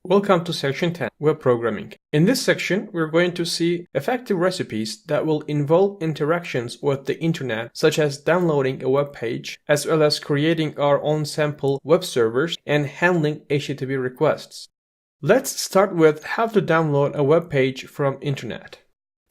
Welcome to section 10, Web Programming. In this section, we're going to see effective recipes that will involve interactions with the internet, such as downloading a web page, as well as creating our own sample web servers and handling HTTP requests. Let's start with how to download a web page from internet.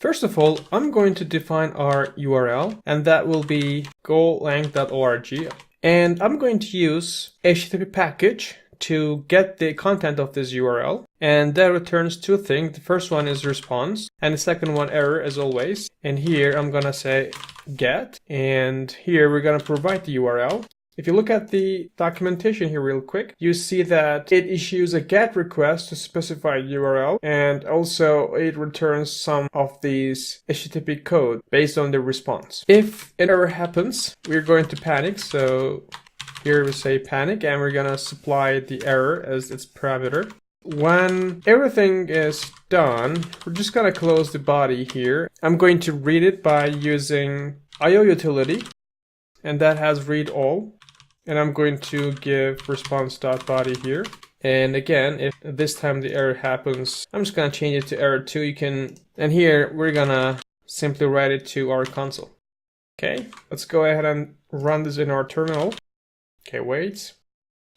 First of all, I'm going to define our URL, and that will be golang.org. And I'm going to use HTTP package to get the content of this URL, and that returns two things. The first one is response, and the second one error, as always. And here I'm gonna say get, and here we're gonna provide the URL. If you look at the documentation here real quick, you see that it issues a GET request to specify URL, and also it returns some of these HTTP code based on the response. If an error happens, we're going to panic, so here we say panic, and we're gonna supply the error as its parameter. When everything is done, we're just gonna close the body here. I'm going to read it by using IO utility, and that has read all. And I'm going to give response.body here. And again, if this time the error happens, I'm just gonna change it to error 2. And here we're gonna simply write it to our console. Okay, let's go ahead and run this in our terminal. Okay, wait.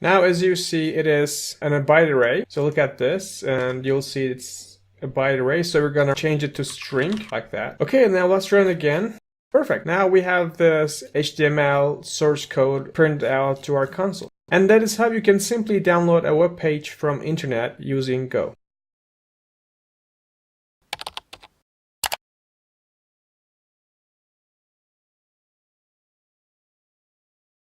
Now, as you see, it is a byte array. So look at this, and you'll see it's a byte array. So we're gonna change it to string like that. Okay, now let's run again. Perfect. Now we have this HTML source code printed out to our console. And that is how you can simply download a web page from internet using Go.